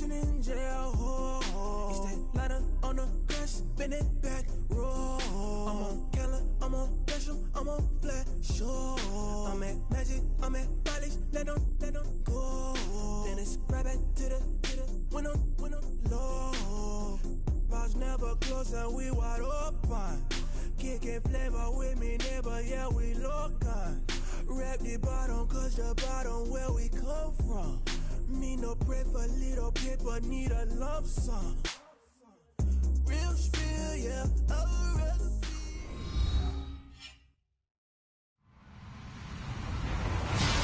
Watching in jail, it's that ladder on the crash, bend it back, roll. I'm on Keller, I'm on Bishop, I'm on Flat Show. I'm at Magic, I'm at Bally's, let them go. Then it's right back to the when I'm low. Bars never close and we wide open. Kicking flavor with me, neighbor, yeah, we local. Rap the bottom, cause the bottom where we come from. Me no pray for little paper, need a lump sum. Real spill, yeah, I'd rather be.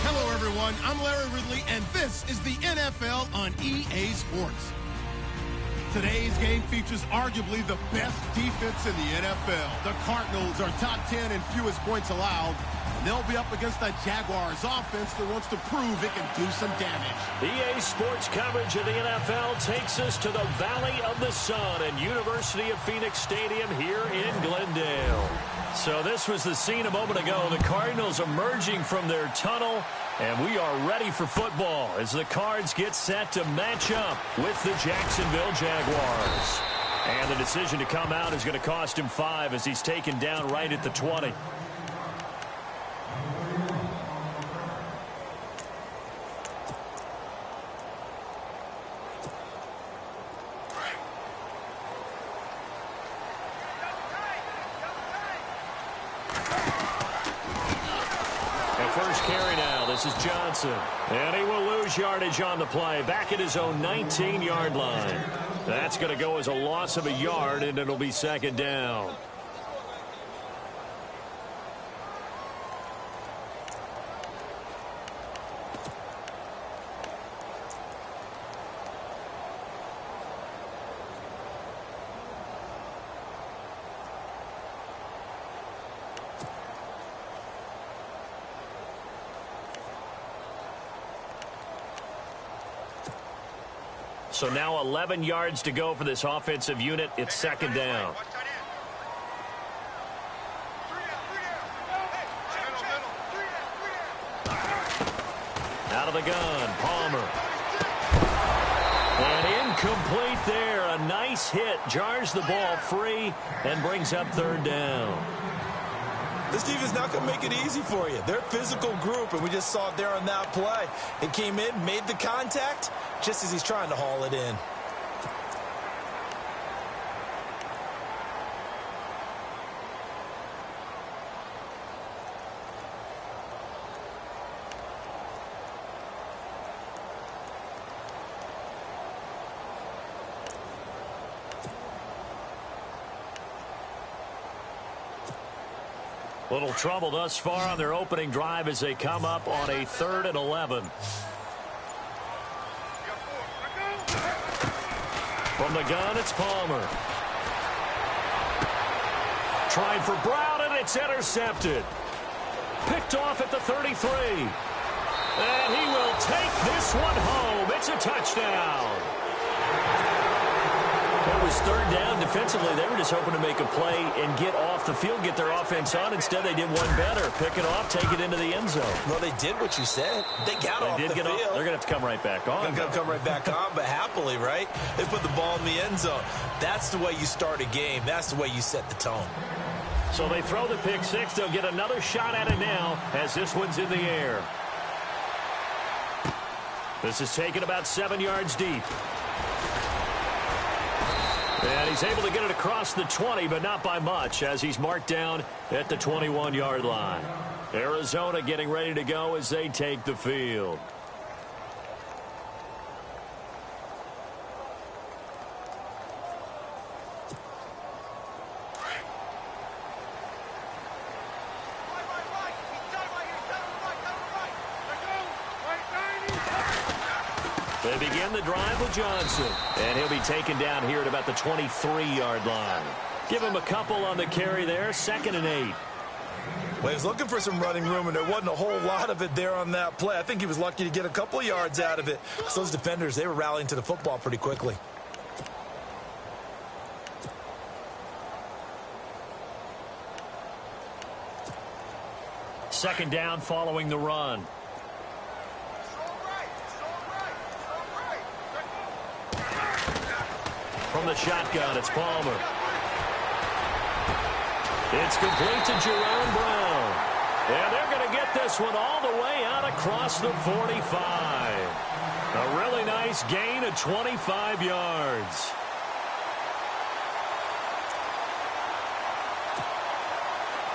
Hello, everyone. I'm Larry Ridley, and this is the NFL on EA Sports. Today's game features arguably the best defense in the NFL. The Cardinals are top 10 in fewest points allowed. They'll be up against the Jaguars offense that wants to prove it can do some damage. EA Sports coverage of the NFL takes us to the Valley of the Sun and University of Phoenix Stadium here in Glendale. So this was the scene a moment ago. The Cardinals emerging from their tunnel, and we are ready for football as the Cards get set to match up with the Jacksonville Jaguars. And the decision to come out is going to cost him 5 as he's taken down right at the 20. First carry now. This is Johnson. And he will lose yardage on the play. Back at his own 19-yard line. That's going to go as a loss of a yard, and it'll be second down. So now 11 yards to go for this offensive unit. It's second down. Out of the gun, Palmer. And incomplete there. A nice hit. Jars the ball free and brings up third down. This defense not going to make it easy for you. They're a physical group, and we just saw it there on that play. It came in, made the contact, just as he's trying to haul it in. Little trouble thus far on their opening drive as they come up on a 3rd and 11. From the gun, it's Palmer. Trying for Brown, and it's intercepted. Picked off at the 33. And he will take this one home. It's a touchdown. It was third down. Defensively, they were just hoping to make a play and get off the field, get their offense on. Instead, they did one better. Pick it off, take it into the end zone. Well, they did what you said. They got off the field. They're going to have to come right back on. They're going to come right back on, but happily, right? They put the ball in the end zone. That's the way you start a game. That's the way you set the tone. So they throw the pick six. They'll get another shot at it now as this one's in the air. This is taken about 7 yards deep. And he's able to get it across the 20, but not by much, as he's marked down at the 21-yard line. Arizona getting ready to go as they take the field. They begin the drive with Johnson, and he'll be taken down here at about the 23-yard line. Give him a couple on the carry there, 2nd and 8. Well, he was looking for some running room, and there wasn't a whole lot of it there on that play. I think he was lucky to get a couple of yards out of it. So those defenders, they were rallying to the football pretty quickly. Second down following the run. From the shotgun, it's Palmer. It's complete to Jerome Brown. And they're going to get this one all the way out across the 45. A really nice gain of 25 yards.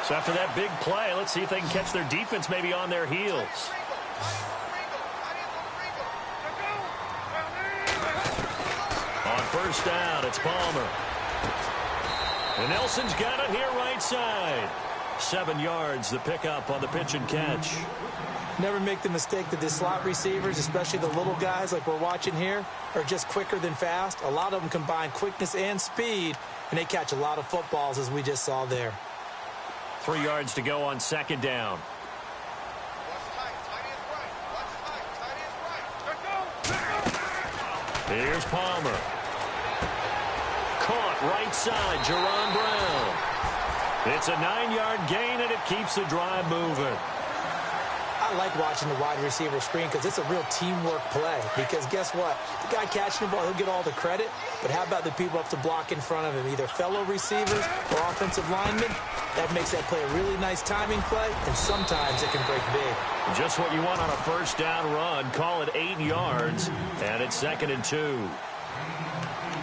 So after that big play, let's see if they can catch their defense maybe on their heels. On first down, it's Palmer. And Nelson's got it here right side. 7 yards, the pickup on the pitch and catch. Never make the mistake that the slot receivers, especially the little guys like we're watching here, are just quicker than fast. A lot of them combine quickness and speed, and they catch a lot of footballs, as we just saw there. 3 yards to go on second down. Here's Palmer. Caught right side, Jerron Brown. It's a 9-yard gain, and it keeps the drive moving. I like watching the wide receiver screen because it's a real teamwork play. Because guess what? The guy catching the ball, he'll get all the credit. But how about the people up to block in front of him, either fellow receivers or offensive linemen? That makes that play a really nice timing play, and sometimes it can break big. Just what you want on a first down run. Call it 8 yards, and it's 2nd and 2.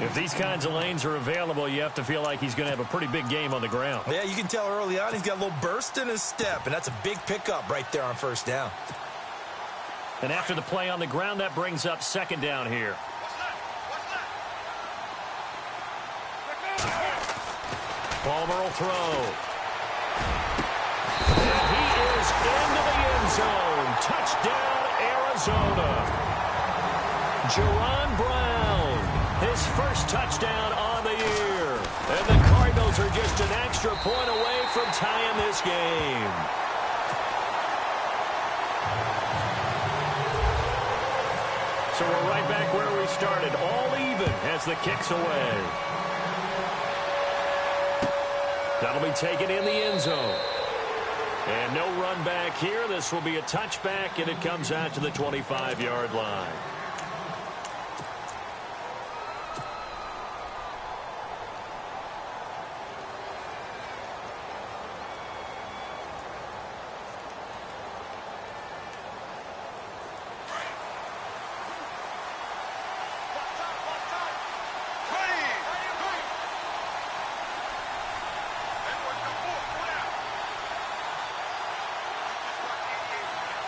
If these kinds of lanes are available, you have to feel like he's going to have a pretty big game on the ground. Yeah, you can tell early on he's got a little burst in his step, and that's a big pickup right there on first down. And after the play on the ground, that brings up 2nd down here. Palmer will throw. And he is into the end zone. Touchdown, Arizona. Jerron Brown, his first touchdown on the year. And the Cardinals are just an extra point away from tying this game. So we're right back where we started, all even as the kick's away. That'll be taken in the end zone. And no run back here. This will be a touchback, and it comes out to the 25-yard line.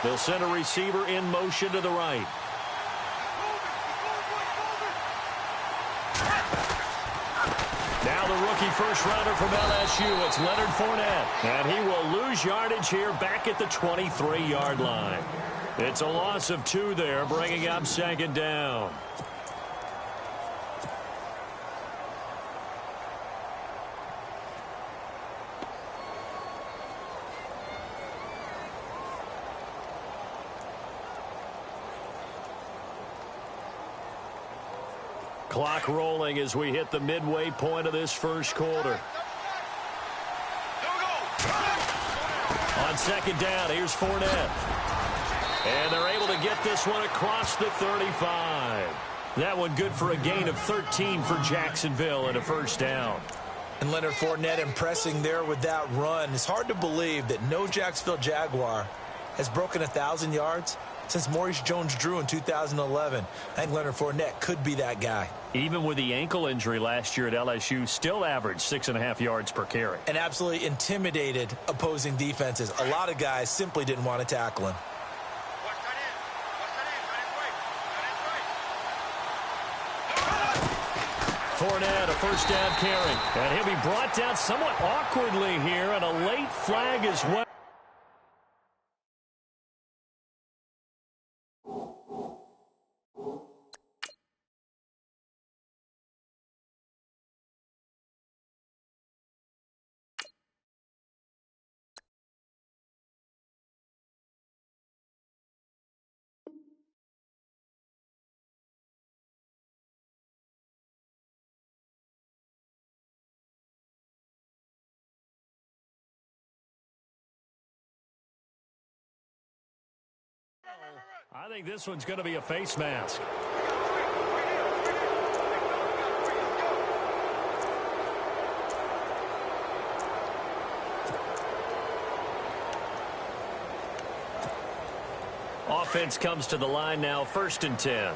They'll send a receiver in motion to the right. Now the rookie first-rounder from LSU, it's Leonard Fournette. And he will lose yardage here back at the 23-yard line. It's a loss of 2 there, bringing up 2nd down. Clock rolling as we hit the midway point of this first quarter. On 2nd down, here's Fournette. And they're able to get this one across the 35. That one good for a gain of 13 for Jacksonville and a first down. And Leonard Fournette impressing there with that run. It's hard to believe that no Jacksonville Jaguar has broken 1,000 yards since Maurice Jones-Drew in 2011. I think Leonard Fournette could be that guy. Even with the ankle injury last year at LSU, still averaged 6.5 yards per carry. And absolutely intimidated opposing defenses. A lot of guys simply didn't want to tackle him. Fournette, a first down carry. And he'll be brought down somewhat awkwardly here, and a late flag as well. I think this one's going to be a face mask. offense comes to the line now, 1st and 10.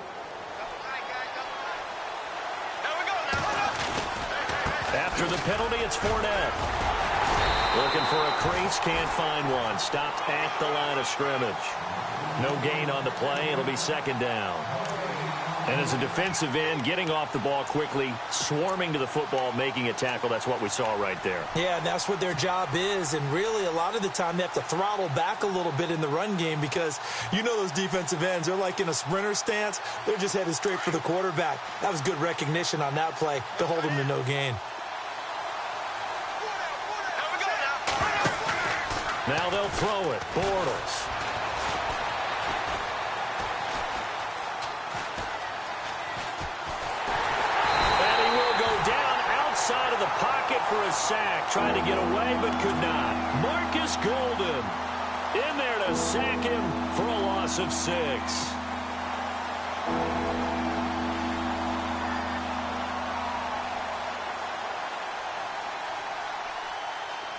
After the penalty, it's Fournette. Looking for a crease, can't find one. Stopped at the line of scrimmage. No gain on the play. It'll be 2nd down. And as a defensive end, getting off the ball quickly, swarming to the football, making a tackle, that's what we saw right there. Yeah, and that's what their job is. And really, a lot of the time, they have to throttle back a little bit in the run game because you know those defensive ends, they're like in a sprinter stance. They're just headed straight for the quarterback. That was good recognition on that play to hold them to no gain. Now they'll throw it. Bortles. And he will go down outside of the pocket for a sack. Trying to get away, but could not. Marcus Golden in there to sack him for a loss of 6.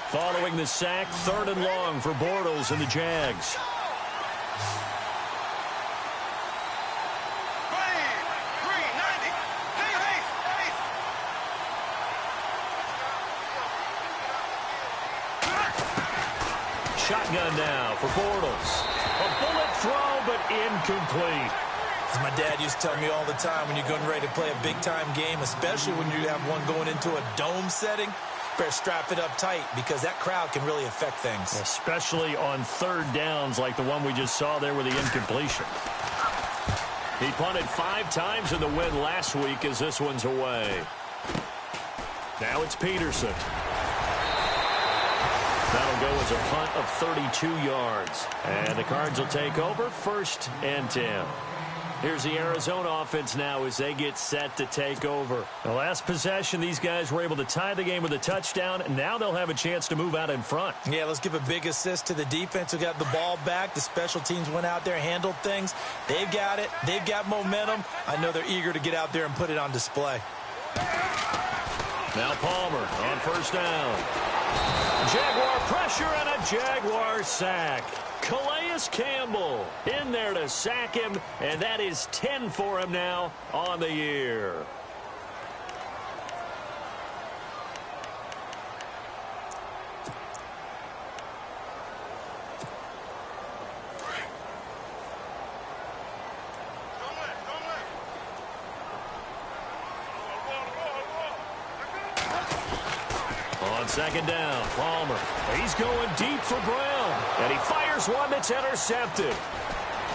Following the sack, 3rd and long for Bortles and the Jags. Shotgun now for Bortles. A bullet throw, but incomplete. As my dad used to tell me all the time, when you're getting ready to play a big-time game, especially when you have one going into a dome setting, better strap it up tight because that crowd can really affect things. Especially on 3rd downs like the one we just saw there with the incompletion. He punted 5 times in the win last week as this one's away. Now it's Peterson. That'll go as a punt of 32 yards. And the Cards will take over, 1st and 10. Here's the Arizona offense now as they get set to take over. The last possession, these guys were able to tie the game with a touchdown, and now they'll have a chance to move out in front. Yeah, let's give a big assist to the defense who got the ball back. The special teams went out there, handled things. They've got it. They've got momentum. I know they're eager to get out there and put it on display. Now Palmer on 1st down. Jaguar pressure and a Jaguar sack. Calais Campbell in there to sack him, and that is 10 for him now on the year. On 2nd down, Palmer. He's going deep for Brown. And he fires one that's intercepted.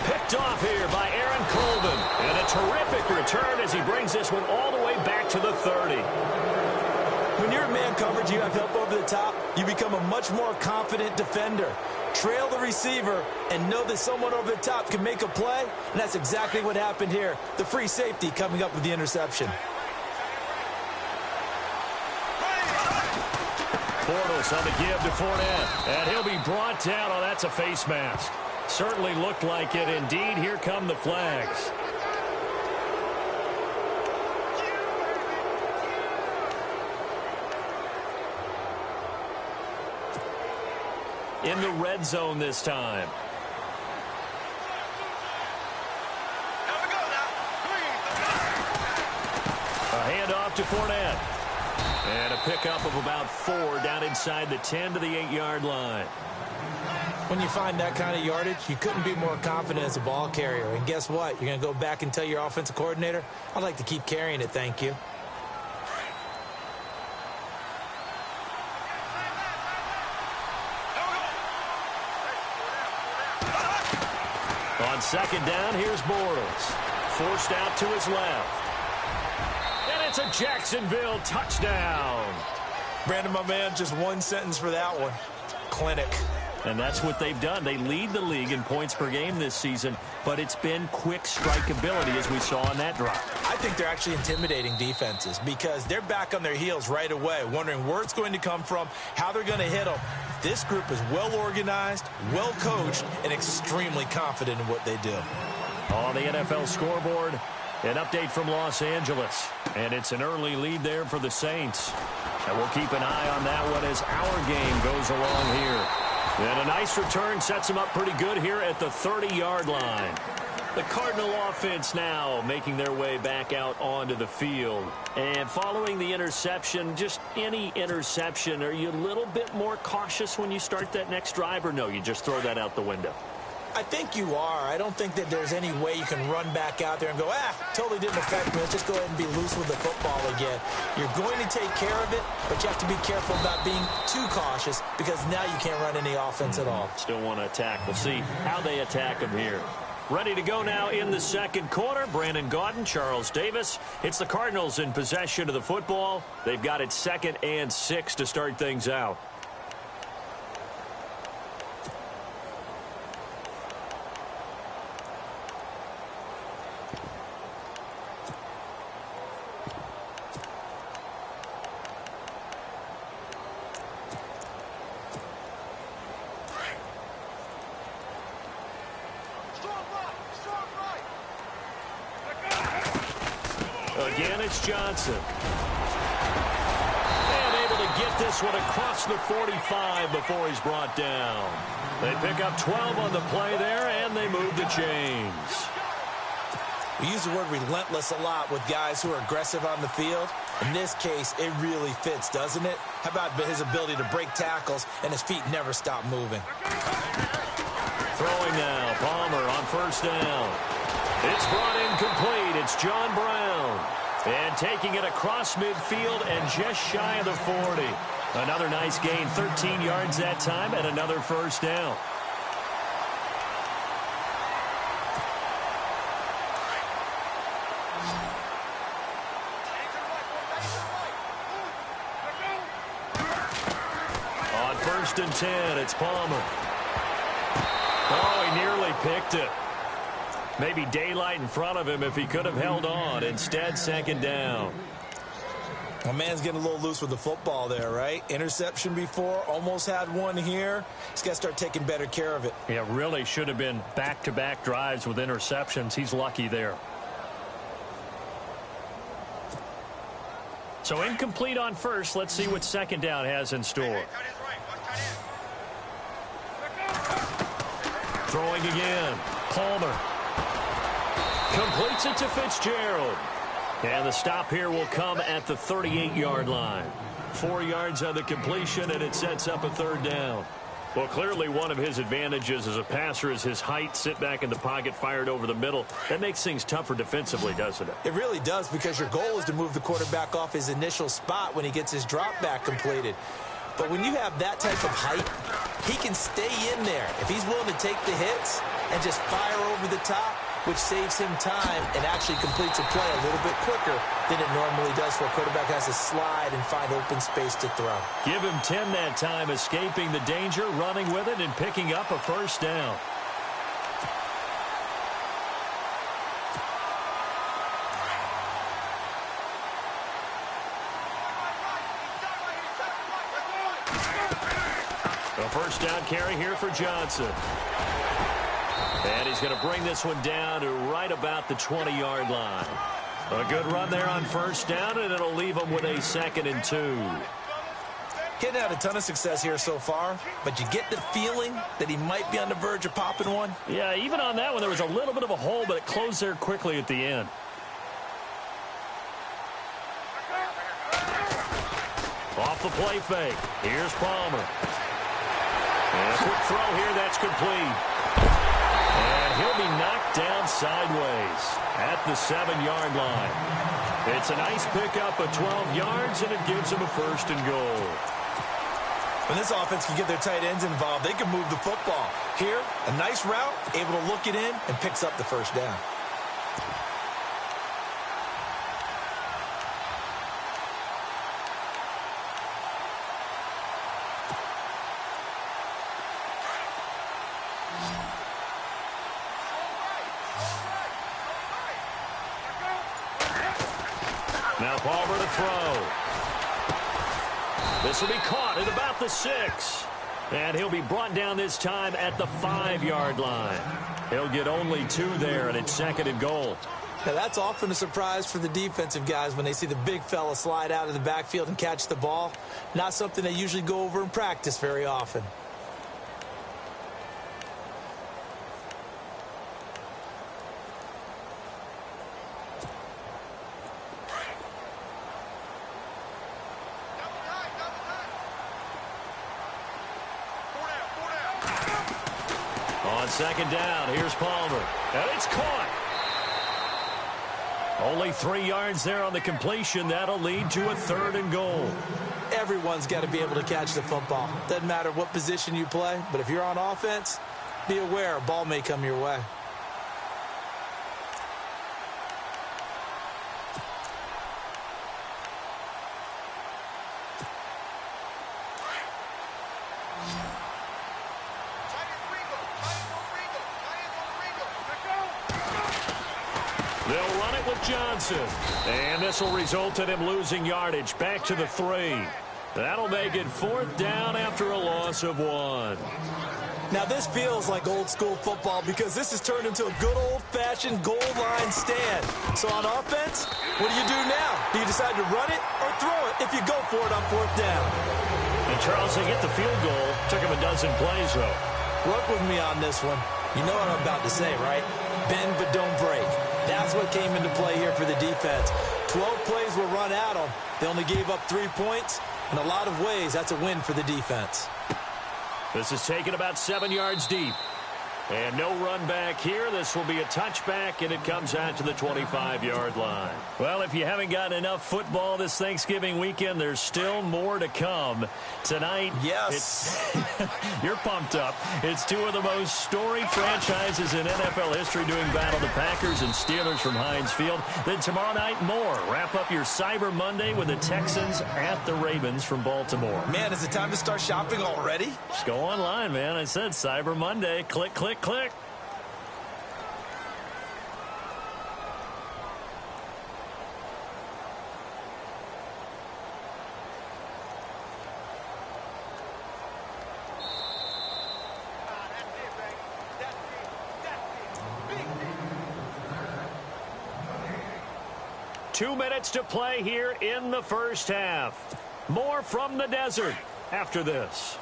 Picked off here by Aaron Colvin. And a terrific return as he brings this one all the way back to the 30. When you're in man coverage, you have help over the top. You become a much more confident defender. Trail the receiver and know that someone over the top can make a play. And that's exactly what happened here. The free safety coming up with the interception. Bortles on the give to Fournette. And he'll be brought down. Oh, that's a face mask. Certainly looked like it. Indeed, here come the flags. In the red zone this time. A handoff to Fournette. And a pickup of about 4 down inside the 10 to the 8-yard line. When you find that kind of yardage, you couldn't be more confident as a ball carrier. And guess what? You're going to go back and tell your offensive coordinator, I'd like to keep carrying it, thank you. On 2nd down, here's Bortles. Forced out to his left. And it's a Jacksonville touchdown. Brandon, my man, just one sentence for that one. Clinic. And that's what they've done. They lead the league in points per game this season, but it's been quick strikeability as we saw on that drive. I think they're actually intimidating defenses because they're back on their heels right away, wondering where it's going to come from, how they're going to hit them. This group is well organized, well coached, and extremely confident in what they do. On the NFL scoreboard, an update from Los Angeles. And it's an early lead there for the Saints. And we'll keep an eye on that one as our game goes along here. And a nice return sets him up pretty good here at the 30-yard line. The Cardinal offense now making their way back out onto the field. And following the interception, just any interception, are you a little bit more cautious when you start that next drive, or no, you just throw that out the window? I think you are. I don't think that there's any way you can run back out there and go, totally didn't affect me. Let's just go ahead and be loose with the football again. You're going to take care of it, but you have to be careful about being too cautious because now you can't run any offense at all. Still want to attack. We'll see how they attack him here. Ready to go now in the second quarter. Brandon Gaudin, Charles Davis. It's the Cardinals in possession of the football. They've got it 2nd and 6 to start things out. Again, it's Johnson. And able to get this one across the 45 before he's brought down. They pick up 12 on the play there, and they move the chains. We use the word relentless a lot with guys who are aggressive on the field. In this case, it really fits, doesn't it? How about his ability to break tackles and his feet never stop moving? Throwing now, Palmer on first down. It's brought in complete. It's John Brown. And taking it across midfield and just shy of the 40. Another nice gain, 13 yards that time, and another first down. On 1st and 10, it's Palmer. Oh, he nearly picked it. Maybe daylight in front of him if he could have held on. Instead, 2nd down. My man's getting a little loose with the football there, right? Interception before, almost had one here. He's got to start taking better care of it. Yeah, really should have been back-to-back drives with interceptions. He's lucky there. So incomplete on first. Let's see what 2nd down has in store. Throwing again. Palmer. Completes it to Fitzgerald. And the stop here will come at the 38-yard line. 4 yards on the completion, and it sets up a 3rd down. Well, clearly one of his advantages as a passer is his height. Sit back in the pocket, fired over the middle. That makes things tougher defensively, doesn't it? It really does, because your goal is to move the quarterback off his initial spot when he gets his drop back completed. But when you have that type of height, he can stay in there. If he's willing to take the hits and just fire over the top, which saves him time and actually completes a play a little bit quicker than it normally does, for a quarterback has to slide and find open space to throw. Give him 10 that time, escaping the danger, running with it, and picking up a 1st down. A 1st down carry here for Johnson. And he's going to bring this one down to right about the 20-yard line. A good run there on 1st down, and it'll leave him with a 2nd and 2. He hadn't had a ton of success here so far, but you get the feeling that he might be on the verge of popping one. Yeah, even on that one, there was a little bit of a hole, but it closed there quickly at the end. Off the play fake. Here's Palmer. And a quick throw here, that's complete. And he'll be knocked down sideways at the 7-yard line. It's a nice pickup of 12 yards, and it gives him a 1st and goal. When this offense can get their tight ends involved, they can move the football. Here, a nice route, able to look it in, and picks up the 1st down. Now Palmer to throw. This will be caught at about the 6. And he'll be brought down this time at the 5-yard line. He'll get only 2 there, and it's 2nd and goal. Now, that's often a surprise for the defensive guys when they see the big fella slide out of the backfield and catch the ball. Not something they usually go over in practice very often. second down. Here's Palmer. And it's caught. Only 3 yards there on the completion. That'll lead to a 3rd and goal. Everyone's got to be able to catch the football. Doesn't matter what position you play, but if you're on offense, be aware a ball may come your way. They'll run it with Johnson. And this will result in him losing yardage back to the 3. That'll make it 4th down after a loss of 1. Now, this feels like old-school football because this has turned into a good old-fashioned goal line stand. So on offense, what do you do now? Do you decide to run it or throw it if you go for it on 4th down? And Charles, they get the field goal. Took him a dozen plays, though. Work with me on this one. You know what I'm about to say, right? Bend but don't break. That's what came into play here for the defense. 12 plays were run at them. They only gave up 3 points. In a lot of ways, that's a win for the defense. This is taken about 7 yards deep. And no run back here. This will be a touchback, and it comes out to the 25-yard line. Well, if you haven't gotten enough football this Thanksgiving weekend, there's still more to come. Tonight, yes, you're pumped up. It's 2 of the most storied franchises in NFL history doing battle, the Packers and Steelers from Heinz Field. Then tomorrow night, more. Wrap up your Cyber Monday with the Texans at the Ravens from Baltimore. Man, is it time to start shopping already? Just go online, man. I said Cyber Monday. Click, click, click. Two minutes to play here in the first half. More from the desert after this.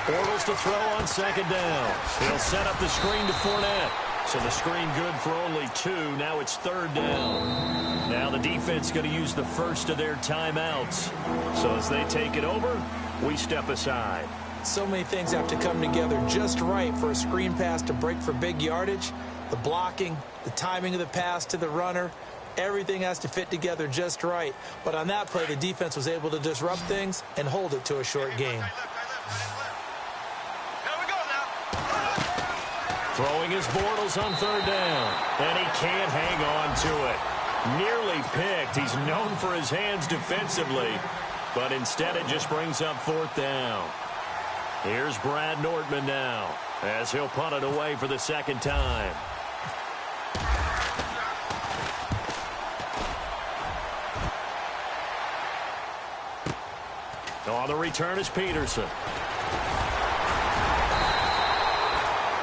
Bortles to throw on second down. He'll set up the screen to Fournette. So the screen good for only 2. Now it's 3rd down. Now the defense going to use the first of their timeouts. So as they take it over, we step aside. So many things have to come together just right for a screen pass to break for big yardage. The blocking, the timing of the pass to the runner, everything has to fit together just right. But on that play, the defense was able to disrupt things and hold it to a short gain. Throwing his Bortles on 3rd down. And he can't hang on to it. Nearly picked. He's known for his hands defensively. But instead it just brings up 4th down. Here's Brad Nordman now as he'll punt it away for the 2nd time. On the return is Peterson.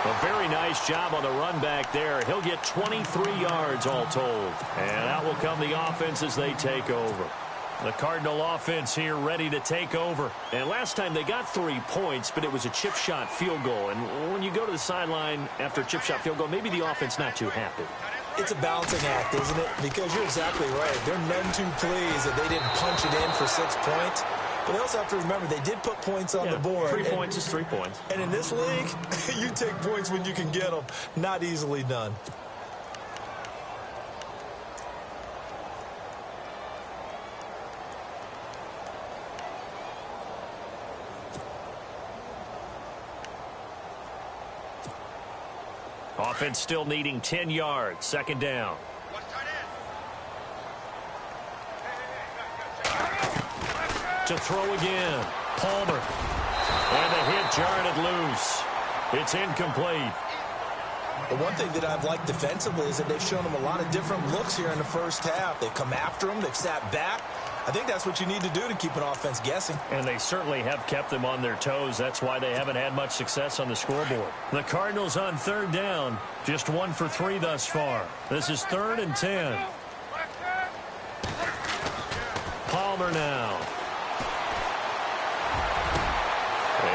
A very nice job on the run back there. He'll get 23 yards all told. And out will come the offense as they take over. The Cardinal offense here ready to take over. And last time they got 3 points, but it was a chip shot field goal. And when you go to the sideline after a chip shot field goal, maybe the offense not too happy. It's a balancing act, isn't it? Because you're exactly right. They're none too pleased that they didn't punch it in for 6 points. But they also have to remember they did put points on the board. 3 points is 3 points. And in this league, you take points when you can get them. Not easily done. Offense still needing 10 yards. 2nd down. To throw again. Palmer. And the hit jarred it loose. It's incomplete. The one thing that I've liked defensively is that they've shown them a lot of different looks here in the first half. They've come after them. They've sat back. I think that's what you need to do to keep an offense guessing. And they certainly have kept them on their toes. That's why they haven't had much success on the scoreboard. The Cardinals on 3rd down. Just 1 for 3 thus far. This is 3rd and 10. Palmer now.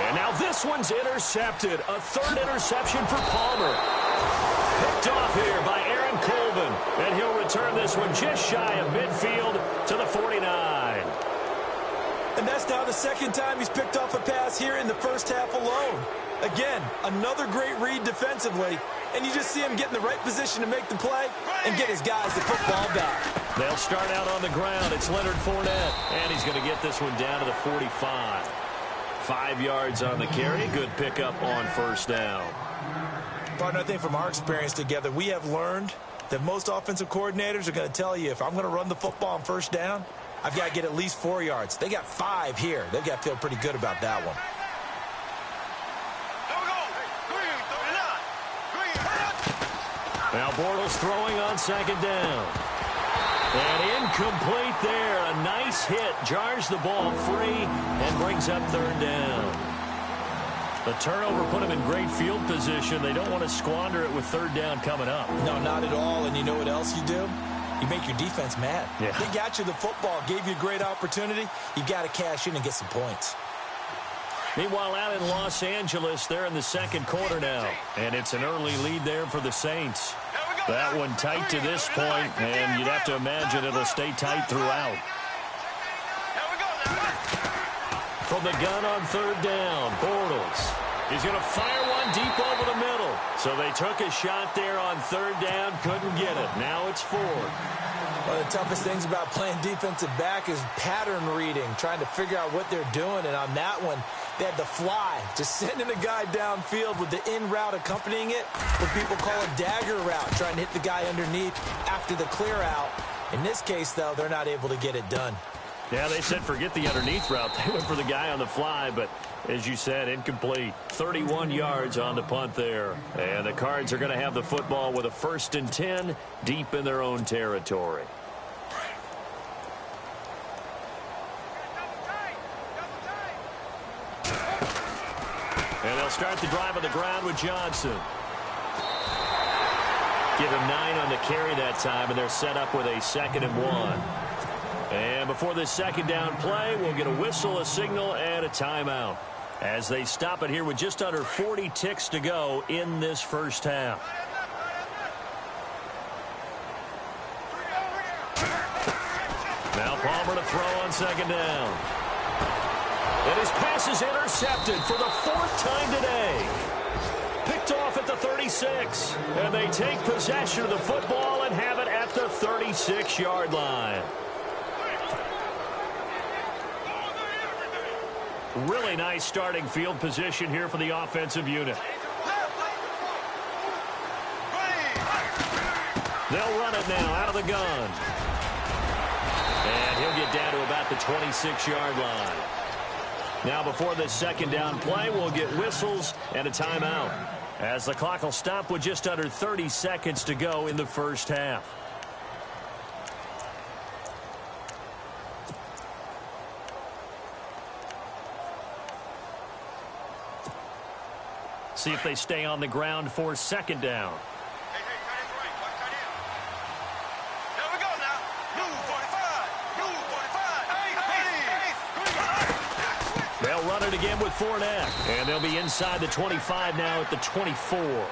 And now this one's intercepted. A 3rd interception for Palmer. Picked off here by Aaron Colvin. And he'll return this one just shy of midfield to the 49. And that's now the second time he's picked off a pass here in the first half alone. Again, another great read defensively, and you just see him get in the right position to make the play and get his guys the football back. They'll start out on the ground. It's Leonard Fournette, and he's going to get this one down to the 45. 5 yards on the carry. Good pickup on first down. Partner, I think from our experience together, we have learned that most offensive coordinators are going to tell you, if I'm going to run the football on first down, I've got to get at least 4 yards. They got 5 here. They've got to feel pretty good about that one. Now Bortles throwing on second down. And incomplete there. A nice hit. Jars the ball free and brings up third down. The turnover put him in great field position. They don't want to squander it with third down coming up. No, not at all. And you know what else you do? You make your defense mad. Yeah. They got you the football, gave you a great opportunity. You got to cash in and get some points. Meanwhile, out in Los Angeles, they're in the second quarter now. And it's an early lead there for the Saints. That one tight to this point, and you'd have to imagine it'll stay tight throughout. From the gun on third down, Bortles. He's going to fire one deep over the middle. So they took a shot there on third down, couldn't get it. Now it's fourth. One of the toughest things about playing defensive back is pattern reading, trying to figure out what they're doing. And on that one, they had the fly, just sending a guy downfield with the in route accompanying it, what people call a dagger route, trying to hit the guy underneath after the clear out. In this case, though, they're not able to get it done. Yeah, they said forget the underneath route. They went for the guy on the fly, but as you said, incomplete. 31 yards on the punt there. And the Cards are going to have the football with a 1st and 10 deep in their own territory. And they'll start the drive on the ground with Johnson. Give him 9 on the carry that time, and they're set up with a 2nd and 1. And before this second down play, we'll get a whistle, a signal, and a timeout as they stop it here with just under 40 ticks to go in this first half. Now Palmer to throw on second down. And his pass is intercepted for the 4th time today. Picked off at the 36. And they take possession of the football and have it at the 36-yard line. Really nice starting field position here for the offensive unit. They'll run it now out of the gun. And he'll get down to about the 26-yard line. Now before this second down play, we'll get whistles and a timeout, as the clock will stop with just under 30 seconds to go in the first half. See if they stay on the ground for second down. They'll run it again with Fournette. And they'll be inside the 25 now at the 24.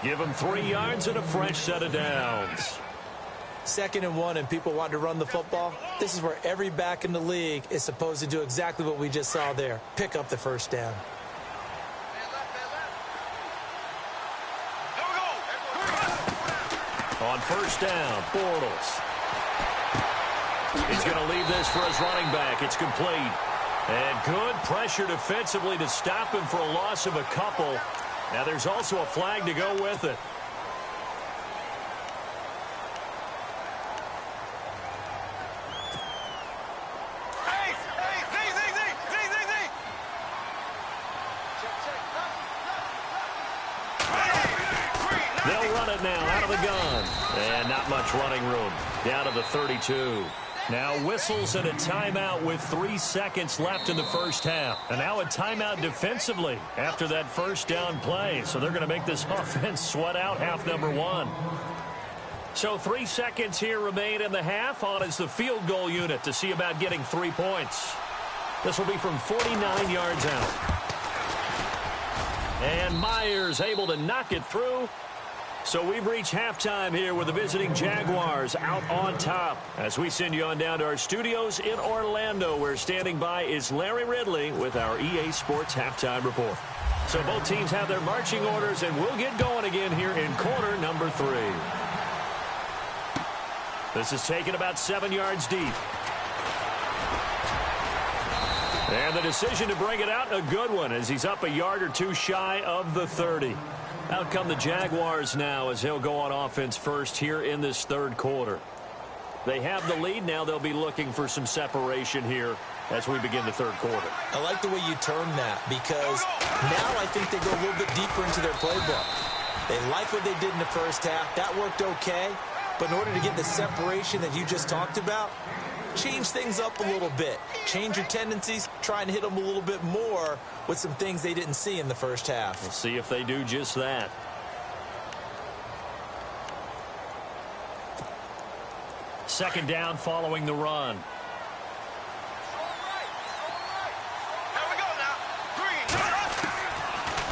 Give them 3 yards and a fresh set of downs. 2nd and 1 and people want to run the football. This is where every back in the league is supposed to do exactly what we just saw there. Pick up the first down. On first down, Bortles. He's going to leave this for his running back. It's complete. And good pressure defensively to stop him for a loss of a couple. Now there's also a flag to go with it. They'll run it now out of the gun. And not much running room. Down to the 32. Now whistles and a timeout with 3 seconds left in the first half. And now a timeout defensively after that first down play. So they're going to make this offense sweat out half number 1. So 3 seconds here remain in the half. On is the field goal unit to see about getting 3 points. This will be from 49 yards out. And Myers able to knock it through. So we've reached halftime here with the visiting Jaguars out on top. As we send you on down to our studios in Orlando, where standing by is Larry Ridley with our EA Sports Halftime Report. So both teams have their marching orders, and we'll get going again here in quarter number 3. This is taken about 7 yards deep. And the decision to bring it out, a good one, as he's up a yard or two shy of the 30. Out come the Jaguars now as he'll go on offense first here in this third quarter. They have the lead. Now they'll be looking for some separation here as we begin the third quarter. I like the way you term that, because now I think they go a little bit deeper into their playbook. They like what they did in the first half. That worked okay. But in order to get the separation that you just talked about, change things up a little bit. Change your tendencies, try and hit them a little bit more with some things they didn't see in the first half. We'll see if they do just that. Second down following the run.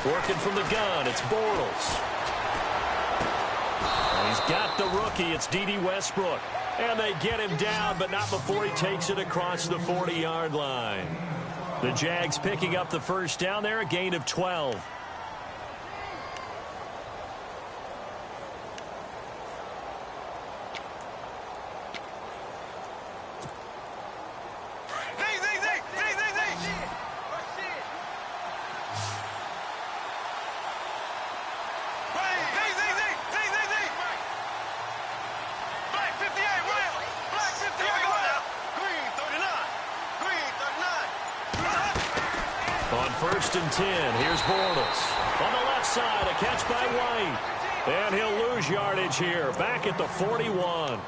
Working from the gun, it's Bortles. And he's got the rookie, it's D.D. Westbrook. And they get him down, but not before he takes it across the 40-yard line. The Jags picking up the first down there, a gain of 12. On 1st and 10, here's Bortles. On the left side, a catch by White. And he'll lose yardage here, back at the 41.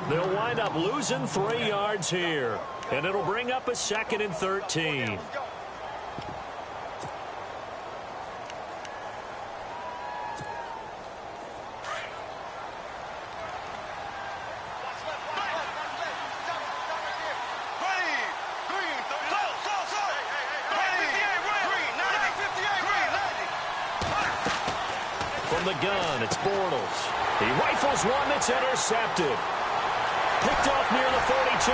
They'll wind up losing 3 yards here. And it'll bring up a 2nd and 13. From the gun, it's Bortles. He rifles one that's intercepted. Picked off near the 42.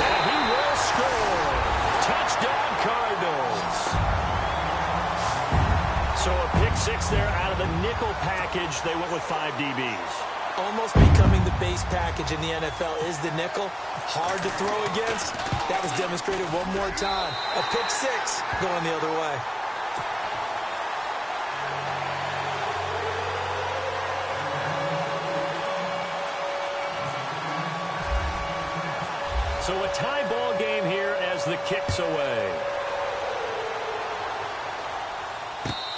And he will score. Touchdown, Cardinals. So a pick 6 there out of the nickel package. They went with 5 DBs. Almost becoming the base package in the NFL is the nickel. Hard to throw against. That was demonstrated one more time. A pick 6 going the other way. So a tie ball game here as the kick's away.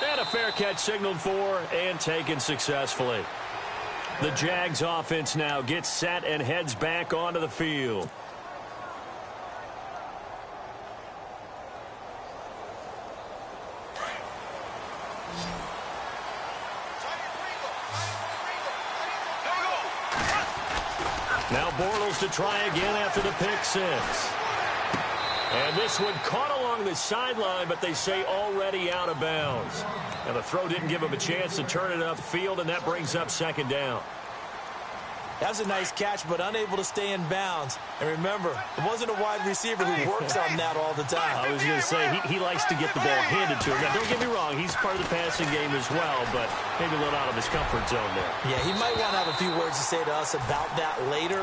And a fair catch signaled for and taken successfully. The Jags offense now gets set and heads back onto the field. Now Bortles to try again after the pick 6. And this one caught along the sideline, but they say already out of bounds. And the throw didn't give him a chance to turn it upfield, and that brings up 2nd down. That was a nice catch, but unable to stay in bounds. And remember, it wasn't a wide receiver who works on that all the time. I was going to say, he likes to get the ball handed to him. Now, don't get me wrong, he's part of the passing game as well, but maybe a little out of his comfort zone there. Yeah, he might want to have a few words to say to us about that later,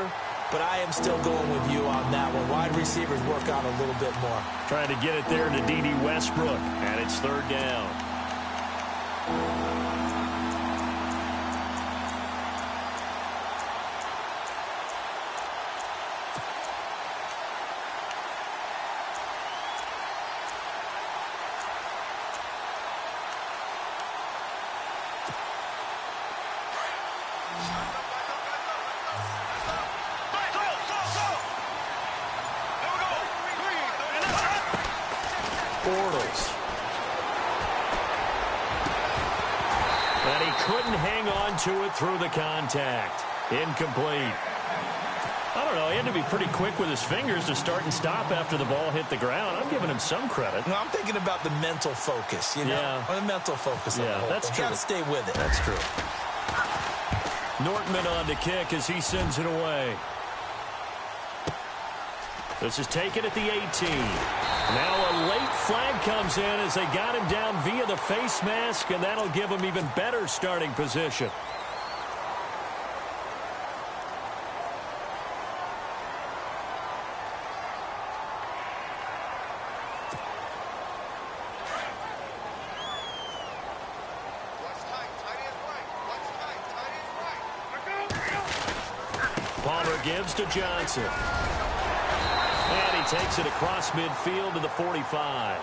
but I am still going with you on that one. Wide receivers work on a little bit more. Trying to get it there to D.D. Westbrook, and it's 3rd down. Bortles. And he couldn't hang on to it through the contact. Incomplete. I don't know. He had to be pretty quick with his fingers to start and stop after the ball hit the ground. I'm giving him some credit. No, I'm thinking about the mental focus, you know? Yeah. Or the mental focus of the whole that's thing. true. Got to stay with it. That's true. Nortman on to kick as he sends it away. This is taken at the 18. Now a late flag comes in as they got him down via the face mask, and that'll give him even better starting position. Palmer gives to Johnson. And he takes it across midfield to the 45.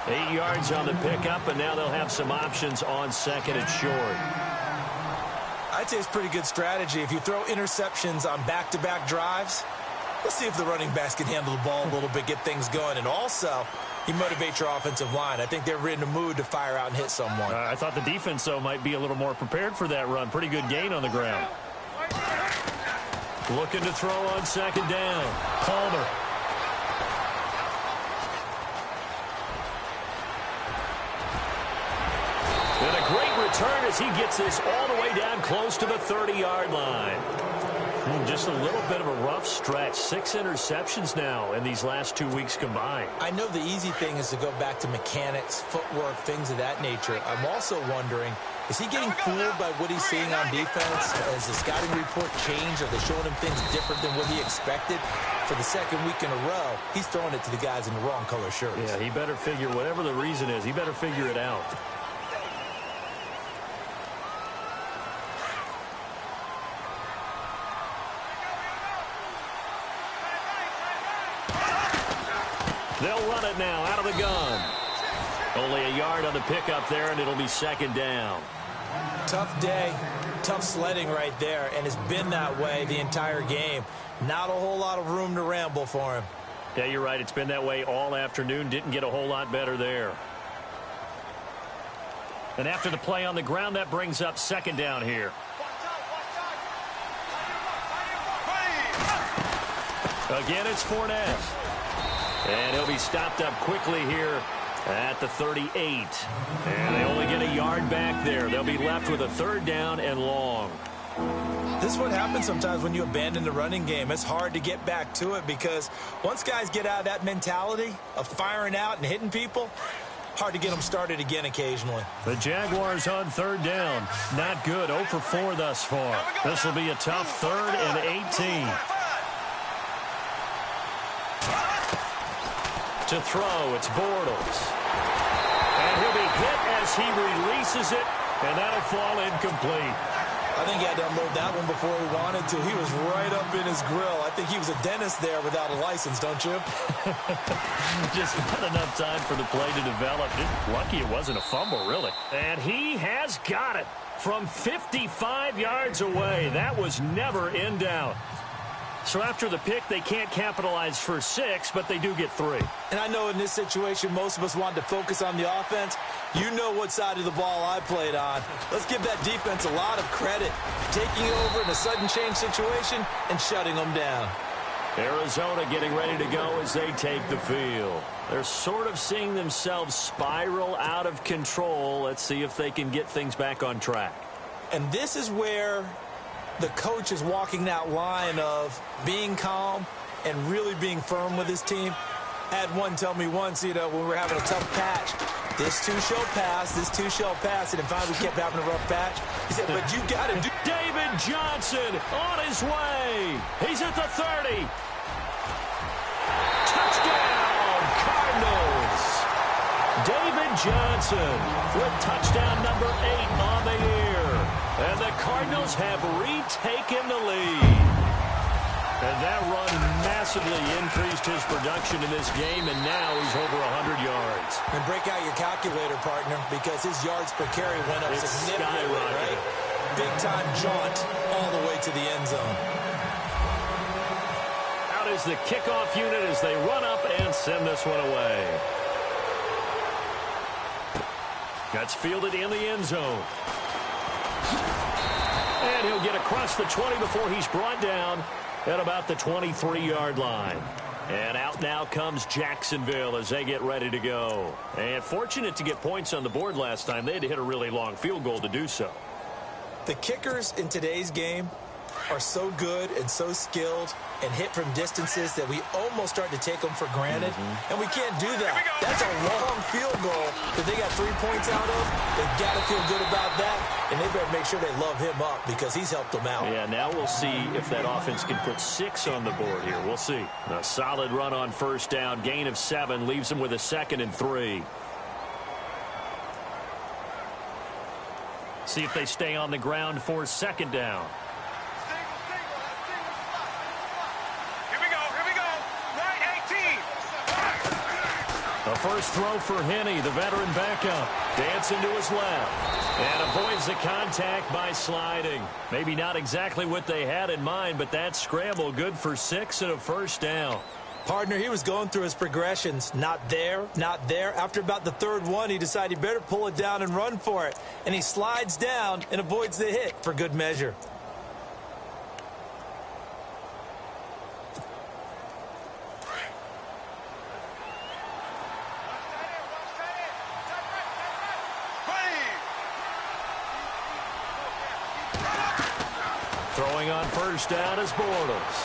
8 yards on the pickup, and now they'll have some options on second and short. I'd say it's pretty good strategy. If you throw interceptions on back-to-back drives, let's see if the running backs can handle the ball a little bit, get things going. And also, you motivate your offensive line. I think they're in the mood to fire out and hit someone. I thought the defense, though, might be a little more prepared for that run. Pretty good gain on the ground. Looking to throw on second down. Palmer. And a great return as he gets this all the way down close to the 30-yard line. Just a little bit of a rough stretch. 6 interceptions now in these last 2 weeks combined. I know the easy thing is to go back to mechanics, footwork, things of that nature. I'm also wondering, is he getting fooled by what he's seeing on defense? Has the scouting report changed? Are they showing him things different than what he expected? For the second week in a row, he's throwing it to the guys in the wrong color shirts. Yeah, he better figure, whatever the reason is, he better figure it out. They'll run it now out of the gun. Only a yard on the pickup there, and it'll be second down. Tough day, tough sledding right there, and it's been that way the entire game. Not a whole lot of room to ramble for him. Yeah, you're right. It's been that way all afternoon. Didn't get a whole lot better there. And after the play on the ground, that brings up second down here. Again, it's Fournette. And he'll be stopped up quickly here at the 38. And they only get a yard back there. They'll be left with a third down and long. This is what happens sometimes when you abandon the running game. It's hard to get back to it because once guys get out of that mentality of firing out and hitting people, hard to get them started again occasionally. The Jaguars on third down. Not good. 0 for 4 thus far. This will be a tough 3rd and 18. To throw, it's Bortles. And he'll be hit as he releases it, and that'll fall incomplete. I think he had to unload that one before he wanted to. He was right up in his grill. I think he was a dentist there without a license, don't you? Just not enough time for the play to develop. Lucky it wasn't a fumble, really. And he has got it from 55 yards away. That was never in doubt. So after the pick, they can't capitalize for 6, but they do get 3. And I know in this situation, most of us wanted to focus on the offense. You know what side of the ball I played on. Let's give that defense a lot of credit. Taking over in a sudden change situation and shutting them down. Arizona getting ready to go as they take the field. They're sort of seeing themselves spiral out of control. Let's see if they can get things back on track. And this is where the coach is walking that line of being calm and really being firm with his team. I had one tell me once, you know, when we were having a tough patch, this too shall pass, this too shall pass, and finally we kept having a rough patch. He said, but you got to do. David Johnson on his way. He's at the 30. Touchdown, Cardinals. David Johnson with touchdown number 8 on the year. And the Cardinals have retaken the lead. And that run massively increased his production in this game, and now he's over 100 yards. And break out your calculator, partner, because his yards per carry went up significantly, right? Big-time jaunt all the way to the end zone. Out is the kickoff unit as they run up and send this one away. That's fielded in the end zone. And he'll get across the 20 before he's brought down at about the 23-yard line. And out now comes Jacksonville as they get ready to go. And fortunate to get points on the board last time. They had to hit a really long field goal to do so. The kickers in today's game are so good and so skilled and hit from distances that we almost start to take them for granted. And we can't do that. That's a long field goal that they got 3 points out of. They've got to feel good about that, and they better make sure they love him up because he's helped them out. Yeah, now we'll see if that offense can put 6 on the board here. We'll see. A solid run on first down. Gain of 7 leaves them with a 2nd and 3. See if they stay on the ground for 2nd down. The first throw for Henney, the veteran backup. Dancing to his left. And avoids the contact by sliding. Maybe not exactly what they had in mind, but that scramble good for 6 and a first down. Partner, he was going through his progressions. Not there, not there. After about the 3rd one, he decided he better pull it down and run for it. And he slides down and avoids the hit for good measure. Throwing on first down is Bortles.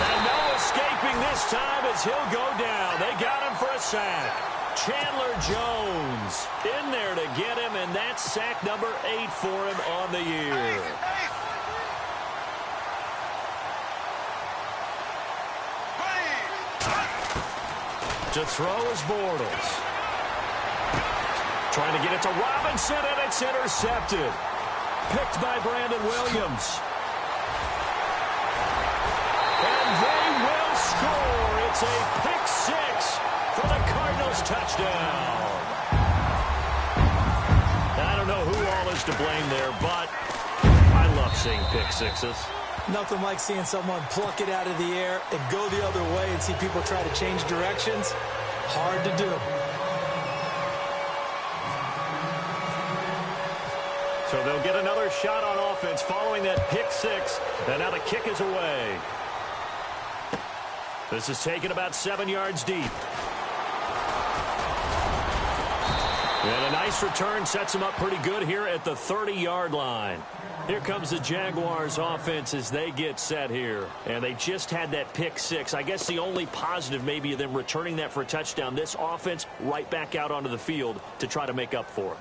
And no escaping this time as he'll go down. They got him for a sack. Chandler Jones in there to get him, and that's sack number 8 for him on the year. To throw is Bortles. Trying to get it to Robinson, and it's intercepted. Picked by Brandon Williams. And they will score. It's a pick 6 for the Cardinals touchdown. I don't know who all is to blame there, but I love seeing pick 6s. Nothing like seeing someone pluck it out of the air and go the other way and see people try to change directions. Hard to do. So they'll get another shot on offense following that pick 6. And now the kick is away. This is taken about 7 yards deep. And a nice return sets them up pretty good here at the 30-yard line. Here comes the Jaguars offense as they get set here. And they just had that pick 6. I guess the only positive maybe of them returning that for a touchdown. This offense right back out onto the field to try to make up for it.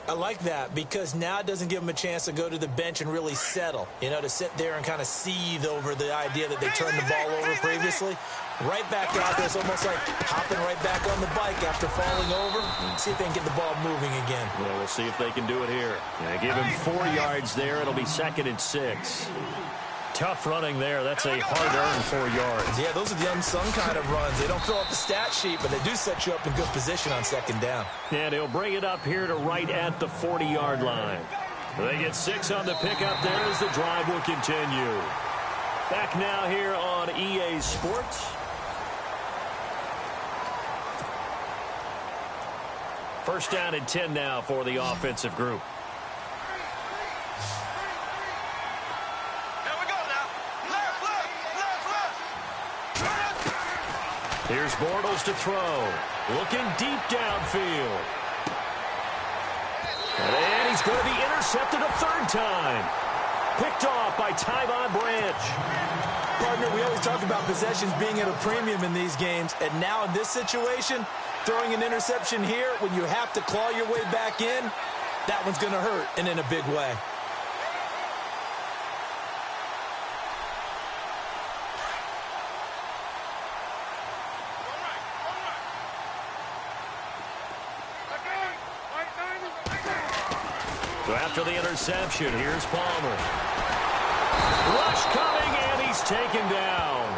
I like that because now it doesn't give them a chance to go to the bench and really settle, you know, to sit there and kind of seethe over the idea that they turned the ball over previously. Right back out there. It's almost like hopping right back on the bike after falling over. See if they can get the ball moving again. Well, we'll see if they can do it here. Give him 4 yards there. It'll be 2nd and 6. Tough running there. That's a hard-earned 4 yards. Yeah, those are the unsung kind of runs. They don't fill up the stat sheet, but they do set you up in good position on 2nd down. And he'll bring it up here to right at the 40-yard line. They get 6 on the pickup there as the drive will continue. Back now here on EA Sports. First down and 10 now for the offensive group. Here's Bortles to throw. Looking deep downfield. And he's going to be intercepted a 3rd time. Picked off by Tyvon Branch. Partner, we always talk about possessions being at a premium in these games. And now in this situation, throwing an interception here when you have to claw your way back in, that one's going to hurt and in a big way. So after the interception, here's Palmer. Rush coming, and he's taken down.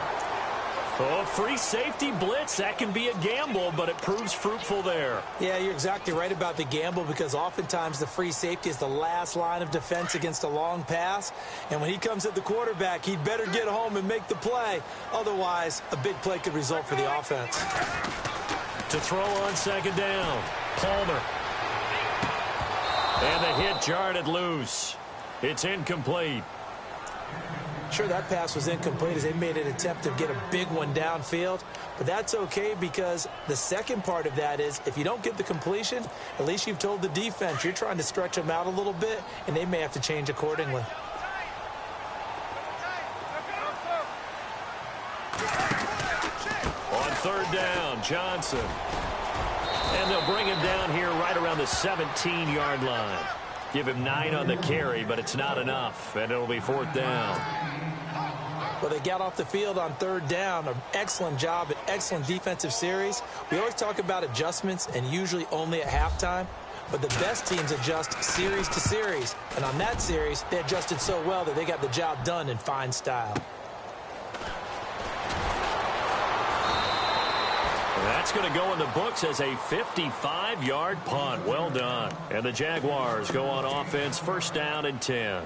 Oh, free safety blitz, that can be a gamble, but it proves fruitful there. Yeah, you're exactly right about the gamble because oftentimes the free safety is the last line of defense against a long pass. And when he comes at the quarterback, he'd better get home and make the play. Otherwise, a big play could result for the offense. To throw on 2nd down, Palmer. And the hit jarred it loose. It's incomplete. Sure, that pass was incomplete as they made an attempt to get a big one downfield, but that's okay because the second part of that is if you don't get the completion, at least you've told the defense you're trying to stretch them out a little bit, and they may have to change accordingly. On third down, Johnson. And they'll bring him down here right around the 17-yard line. Give him 9 on the carry, but it's not enough, and it'll be fourth down. Well, they got off the field on third down. An excellent job, an excellent defensive series. We always talk about adjustments, and usually only at halftime. But the best teams adjust series to series. And on that series, they adjusted so well that they got the job done in fine style. That's going to go in the books as a 55-yard punt. Well done. And the Jaguars go on offense, first down and 10.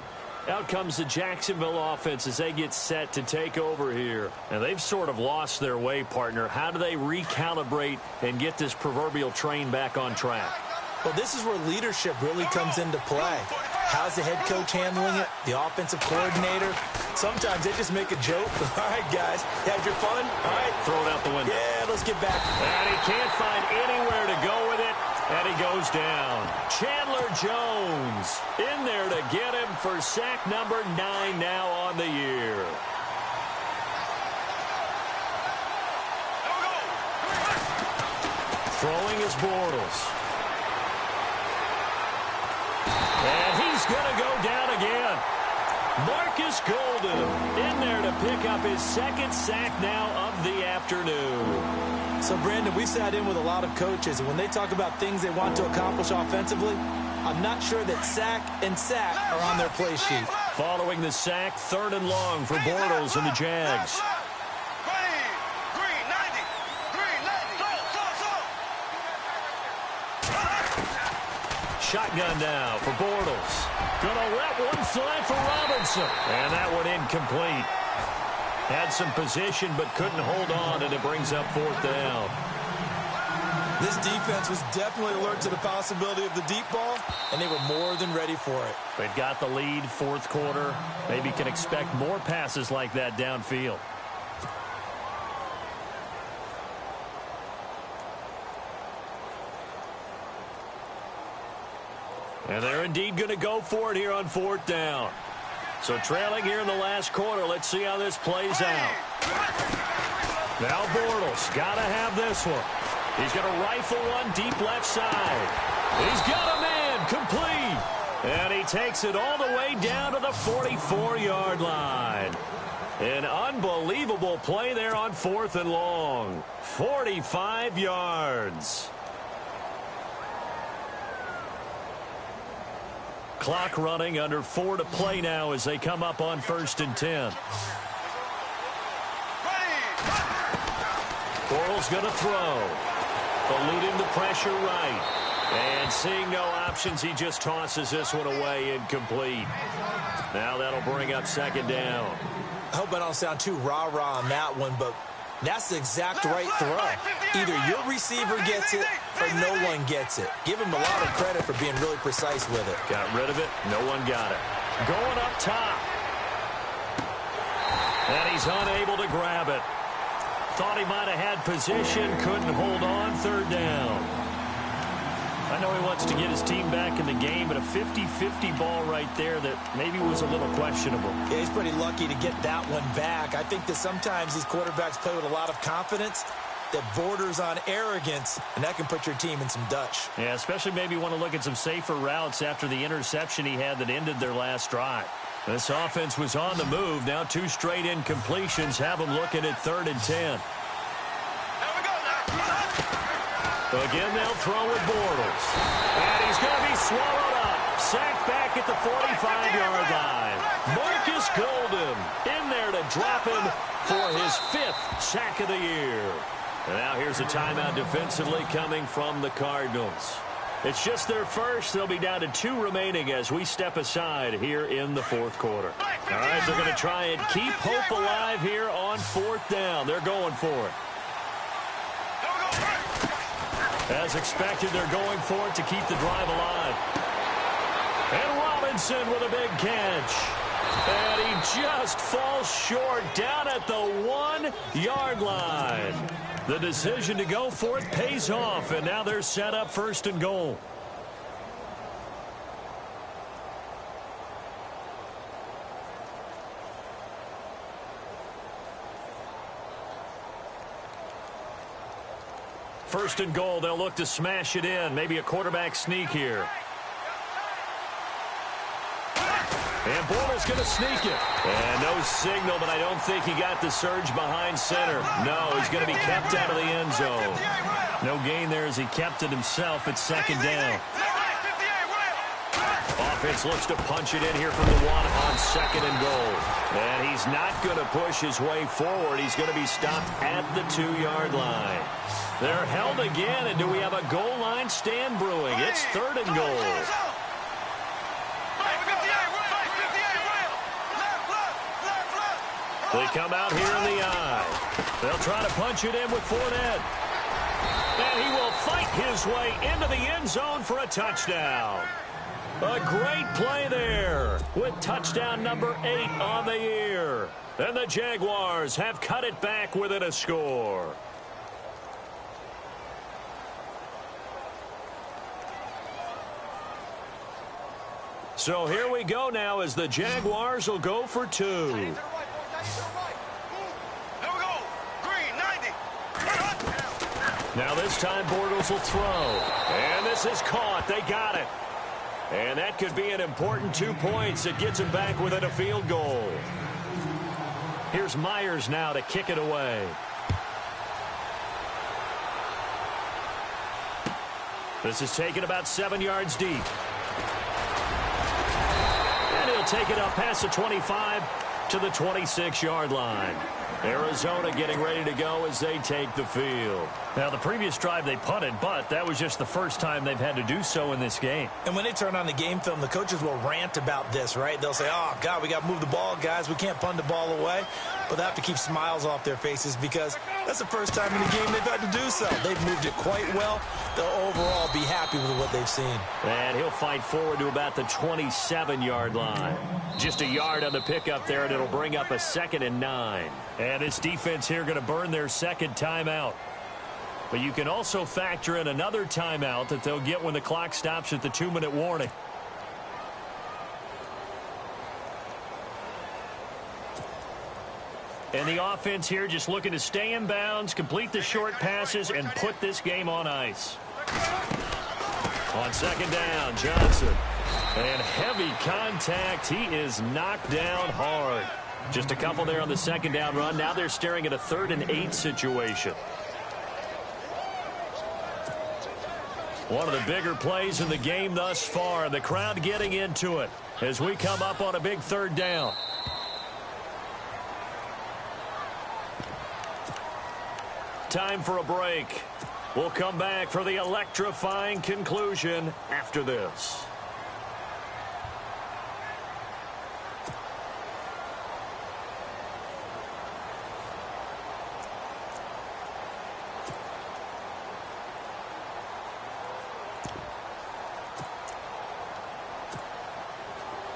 Out comes the Jacksonville offense as they get set to take over here. And they've sort of lost their way, partner. How do they recalibrate and get this proverbial train back on track? Well, this is where leadership really comes into play. How's the head coach handling it? The offensive coordinator? Sometimes they just make a joke. All right, guys, had your fun? All right. Throw it out the window. Yeah, let's get back. And he can't find anywhere to go with it, and he goes down. Chandler Jones in there to get him for sack number 9 now on the year. Throwing is Bortles. And he's going to go down again. Marcus Golden in there to pick up his second sack now of the afternoon. So, Brandon, we sat in with a lot of coaches, and when they talk about things they want to accomplish offensively, I'm not sure that sack and sack are on their play sheet. Following the sack, third and long for Bortles and the Jags. Shotgun now for Bortles. Gonna let one fly for Robinson. And that one incomplete. Had some position but couldn't hold on, and it brings up fourth down. This defense was definitely alert to the possibility of the deep ball, and they were more than ready for it. They've got the lead, fourth quarter. Maybe can expect more passes like that downfield. And they're indeed going to go for it here on fourth down. So trailing here in the last quarter. Let's see how this plays out. Now Bortles got to have this one. He's going to rifle one deep left side. He's got a man complete. And he takes it all the way down to the 44-yard line. An unbelievable play there on fourth and long. 45 yards. Clock running, under 4 to play now as they come up on first and 10. Bortles going to throw. Eluding the pressure right. And seeing no options, he just tosses this one away, incomplete. Now that'll bring up second down. I hope I don't sound too rah-rah on that one, but that's the exact right throw. Either your receiver gets it or no one gets it. Give him a lot of credit for being really precise with it. Got rid of it. No one got it. Going up top. And he's unable to grab it. Thought he might have had position. Couldn't hold on. Third down. I know he wants to get his team back in the game, but a 50-50 ball right there that maybe was a little questionable. Yeah, he's pretty lucky to get that one back. I think that sometimes these quarterbacks play with a lot of confidence that borders on arrogance, and that can put your team in some Dutch. Yeah, especially maybe want to look at some safer routes after the interception he had that ended their last drive. This offense was on the move. Now 2 straight incompletions have them looking at third and 10. Again, they'll throw with Bortles. And he's going to be swallowed up. Sacked back at the 45-yard line. Marcus Golden in there to drop him for his 5th sack of the year. And now here's a timeout defensively coming from the Cardinals. It's just their first. They'll be down to 2 remaining as we step aside here in the fourth quarter. All right, they're going to try and keep hope alive here on fourth down. They're going for it. As expected, they're going for it to keep the drive alive. And Robinson with a big catch. And he just falls short down at the 1-yard line. The decision to go for it pays off, and now they're set up 1st and goal. First and goal, they'll look to smash it in. Maybe a quarterback sneak here. And Bortles going to sneak it. And no signal, but I don't think he got the surge behind center. No, he's going to be kept out of the end zone. No gain there as he kept it himself at 2nd down. Offense looks to punch it in here from the 1 on 2nd and goal. And he's not going to push his way forward. He's going to be stopped at the 2-yard line. They're held again, and do we have a goal line stand brewing? It's 3rd and goal. They come out here in the eye. They'll try to punch it in with Fournette. And he will fight his way into the end zone for a touchdown. A great play there with touchdown number 8 on the year. And the Jaguars have cut it back within a score. So here we go now as the Jaguars will go for 2. Now this time Bortles will throw. And this is caught. They got it. And that could be an important 2 points. It gets him back within a field goal. Here's Myers now to kick it away. This is taken about 7 yards deep. And he'll take it up past the 25 to the 26-yard line. Arizona getting ready to go as they take the field. Now, the previous drive they punted, but that was just the first time they've had to do so in this game. And when they turn on the game film, the coaches will rant about this, right? They'll say, oh, God, we got to move the ball, guys. We can't punt the ball away. But they have to keep smiles off their faces because that's the first time in the game they've had to do so. They've moved it quite well. They'll overall be happy with what they've seen. And he'll fight forward to about the 27-yard line. Just a yard on the pickup there, and it'll bring up a 2nd and 9. And this defense here going to burn their 2nd timeout. But you can also factor in another timeout that they'll get when the clock stops at the 2-minute warning. And the offense here just looking to stay in bounds, complete the short passes, and put this game on ice. On 2nd down, Johnson. And heavy contact. He is knocked down hard. Just a couple there on the 2nd down run. Now they're staring at a 3rd and 8 situation. One of the bigger plays in the game thus far. The crowd getting into it as we come up on a big 3rd down. Time for a break. We'll come back for the electrifying conclusion after this.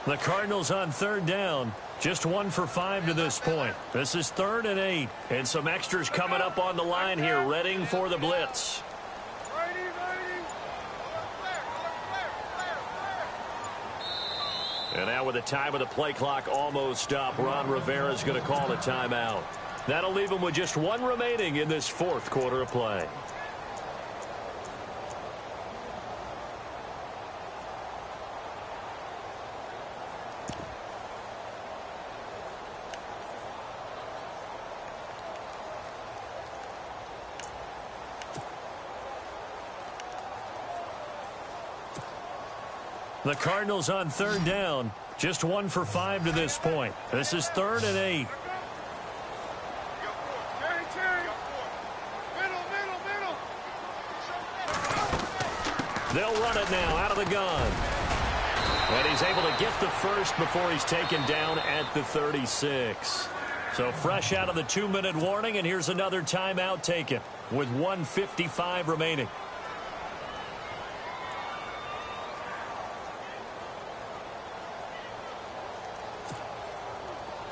The Cardinals on 3rd down. Just 1 for 5 to this point. This is 3rd and 8. And some extras coming up on the line here, readying for the blitz. And now with the time of the play clock almost up, Ron Rivera is going to call a timeout. That'll leave him with just 1 remaining in this 4th quarter of play. The Cardinals on 3rd down. Just 1 for 5 to this point. This is 3rd and 8. They'll run it now out of the gun. And he's able to get the first before he's taken down at the 36. So fresh out of the 2-minute warning, and here's another timeout taken with 1:55 remaining.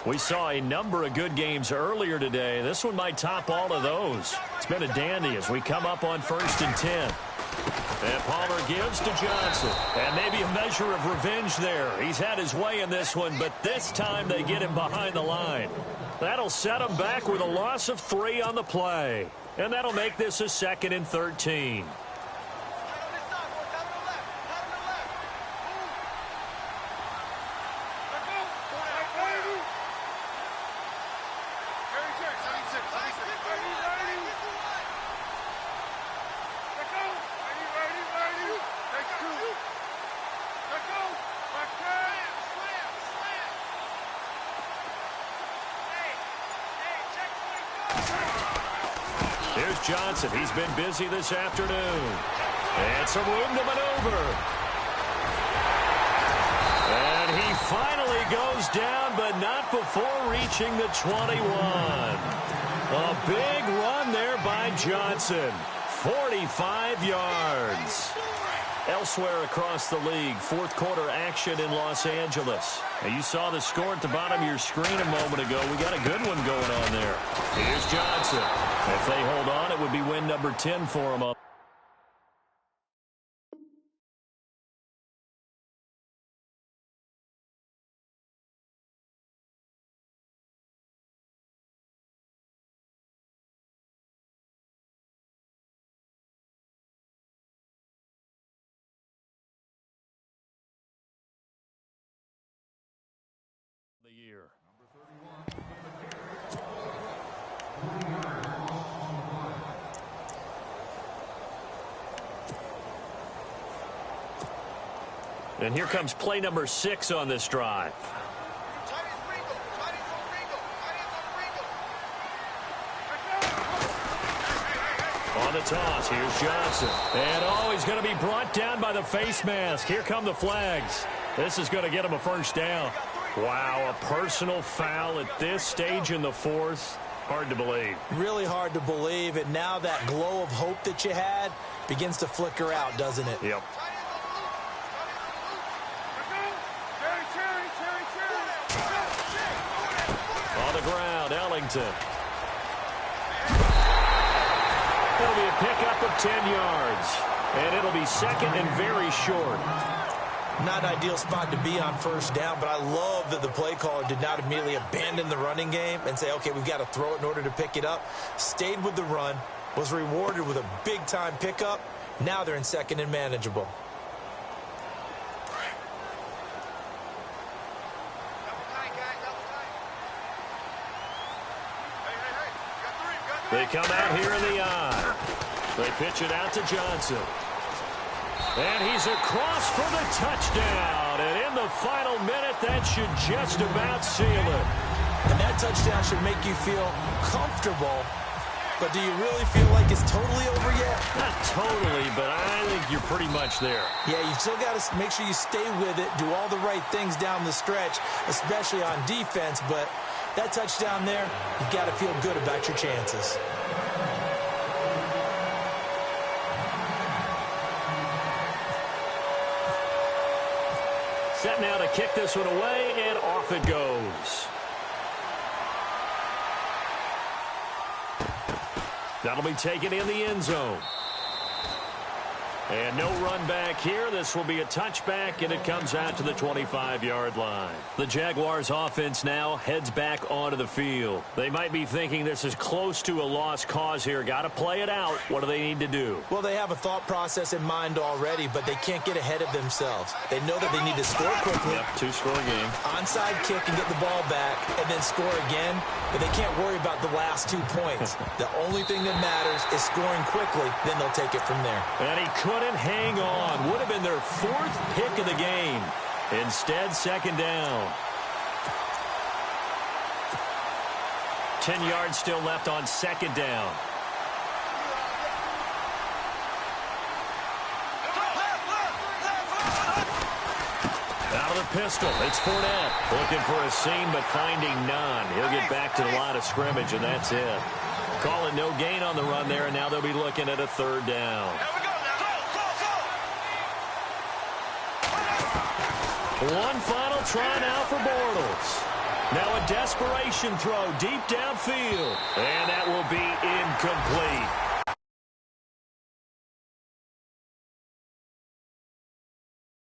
We saw a number of good games earlier today. This one might top all of those. It's been a dandy as we come up on 1st and 10. And Palmer gives to Johnson. And maybe a measure of revenge there. He's had his way in this one, but this time they get him behind the line. That'll set him back with a loss of 3 on the play. And that'll make this a 2nd and 13. Here's Johnson. He's been busy this afternoon. And some room to maneuver. And he finally goes down, but not before reaching the 21. A big run there by Johnson. 45 yards. Elsewhere across the league, 4th quarter action in Los Angeles. Now you saw the score at the bottom of your screen a moment ago. We got a good one going on there. Here's Johnson. If they hold on, it would be win number 10 for them. The year. And here comes play number 6 on this drive. On the toss, here's Johnson. And oh, he's going to be brought down by the face mask. Here come the flags. This is going to get him a 1st down. Wow, a personal foul at this stage in the 4th. Hard to believe. Really hard to believe. And now that glow of hope that you had begins to flicker out, doesn't it? Yep. On the ground, Ellington. It'll be a pickup of 10 yards. And it'll be 2nd and very short. Not an ideal spot to be on 1st down, but I love that the play caller did not immediately abandon the running game and say, okay, we've got to throw it in order to pick it up. Stayed with the run, was rewarded with a big-time pickup. Now they're in 2nd and manageable. They come out here in the eye. They pitch it out to Johnson. And he's across for the touchdown. And in the final minute, that should just about seal it. And that touchdown should make you feel comfortable. But do you really feel like it's totally over yet? Not totally, but I think you're pretty much there. Yeah, you still got to make sure you stay with it, do all the right things down the stretch, especially on defense. But that touchdown there, you got to feel good about your chances. Set now to kick this one away, and off it goes. That'll be taken in the end zone. And no run back here. This will be a touchback, and it comes out to the 25-yard line. The Jaguars offense now heads back onto the field. They might be thinking this is close to a lost cause here. Got to play it out. What do they need to do? Well, they have a thought process in mind already, but they can't get ahead of themselves. They know that they need to score quickly. Yep, 2-score game. Onside kick and get the ball back, and then score again. But they can't worry about the last 2 points. The only thing that matters is scoring quickly. Then they'll take it from there. And he couldn't hang on. Would have been their 4th pick of the game. Instead, 2nd down. 10 yards still left on 2nd down. Out of the pistol, it's Fournette. Looking for a seam, but finding none. He'll get back to the line of scrimmage, and that's it. Call it no gain on the run there, and now they'll be looking at a 3rd down. One final try now for Bortles. Now a desperation throw deep downfield. And that will be incomplete.